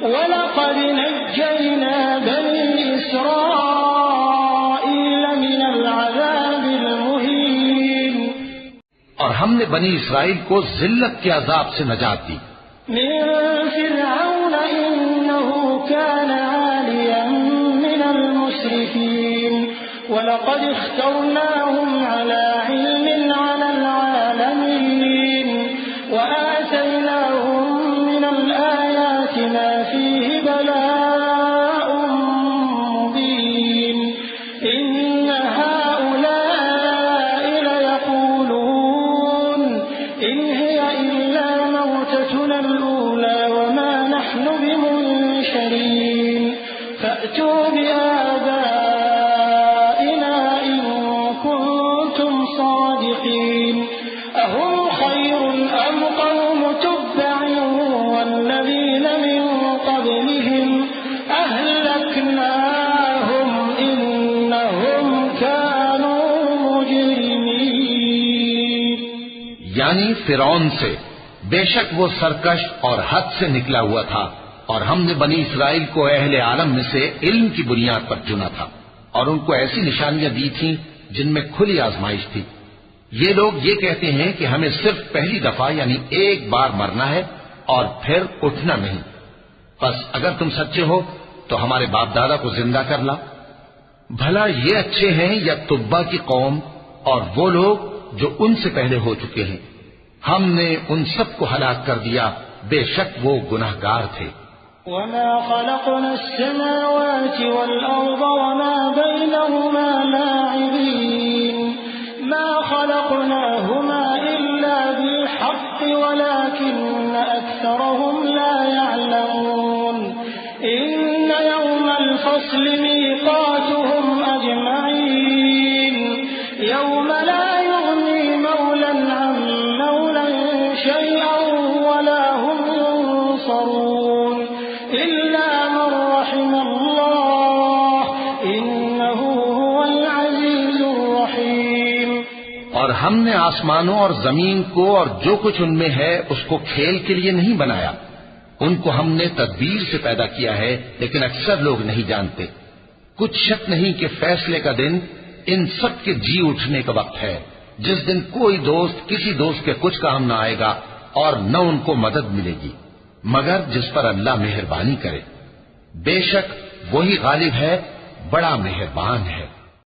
وَلَقَدْ نَجَّيْنَا بَنِي إِسْرَائِيلَ مِنَ الْعَذَابِ الْمُهِينِ اور ہم نے بنی اسرائیل کو ذلت کے عذاب سے نجات دی من فرعون إنه كان عاليا من المسرفين وَلَقَدِ اخْتَرْنَاهُمْ عَلَى عِلْمٍ عَلَى الْعَالَمِينَ وَآتَيْنَاهُمْ مِنَ الْآيَاتِ مَا فِيهِ بَلَاءٌ مُبِينٌ إِنَّ هَؤُلَاء لَيَقُولُونَ إِنْ هِيَ إِلَّا مَوْتَتُنَا الْأُولَى وَمَا نَحْنُ بِمُنشَرِينَ فَأْتُوا بِآبَائِنَا إِن كُنتُمْ صَادِقِينَ أَهُمْ خَيْرٌ أَمْ قَوْمُ تُبَّعٍ وَالَّذِينَ مِن قَبْلِهِمْ أَهْلَكْنَاهُمْ إِنَّهُمْ كَانُوا مُجْرِمِينَ یعنی فرعون سے بے شک وہ سرکش اور حد سے نکلا ہوا تھا اور ہم نے بنی اسرائیل کو اہل عالم میں سے علم کی بنیاد پر چنا تھا اور ان کو ایسی نشانیاں دی تھیں جن میں کھلی آزمائش تھی یہ لوگ یہ کہتے ہیں کہ ہمیں صرف پہلی دفعہ یعنی ایک بار مرنا ہے اور پھر اٹھنا نہیں بس اگر تم سچے ہو تو ہمارے باپ دادا کو زندہ کر لا بھلا یہ اچھے ہیں یا تبا کی قوم اور وہ لوگ جو ان سے پہلے ہو چکے ہیں ہم نے ان سب کو ہلاک کر دیا بے شک وہ گناہگار تھے وَمَا خَلَقْنَا السَّمَاوَاتِ وَالْأَرْضَ وَمَا بَيْنَهُمَا لَاعِبِينَ مَا خَلَقْنَاهُمَا إِلَّا بِالْحَقِّ وَلَكِنَّ أَكْثَرَهُمْ لَا يَعْلَمُونَ إِنَّ يَوْمَ الْفَصْلِ مِيقَاتُهُمْ أَجْمَعِينَ يَوْمَ لَا يُغْنِي مَوْلًى عَن مَّوْلًى شَيْئًا وَلَا هُمْ يُنصَرُونَ إِلَّا مَن رَّحِمَ اللَّهُ إِنَّهُ هُوَ الْعَزِيزُ الرَّحِيمُ اور ہم نے آسمانوں اور زمین کو اور جو کچھ ان میں ہے اس کو کھیل کے لیے نہیں بنایا ان کو ہم نے تدبیر سے پیدا کیا ہے لیکن اکثر لوگ نہیں جانتے کچھ شک نہیں کہ فیصلے کا دن ان سب کے جی اٹھنے کا وقت ہے جس دن کوئی دوست کسی دوست کے کچھ کام نہ آئے گا اور نہ ان کو مدد ملے گی مگر جس پر اللہ مہربانی کرے بے شک وہی غالب ہے بڑا مہربان ہے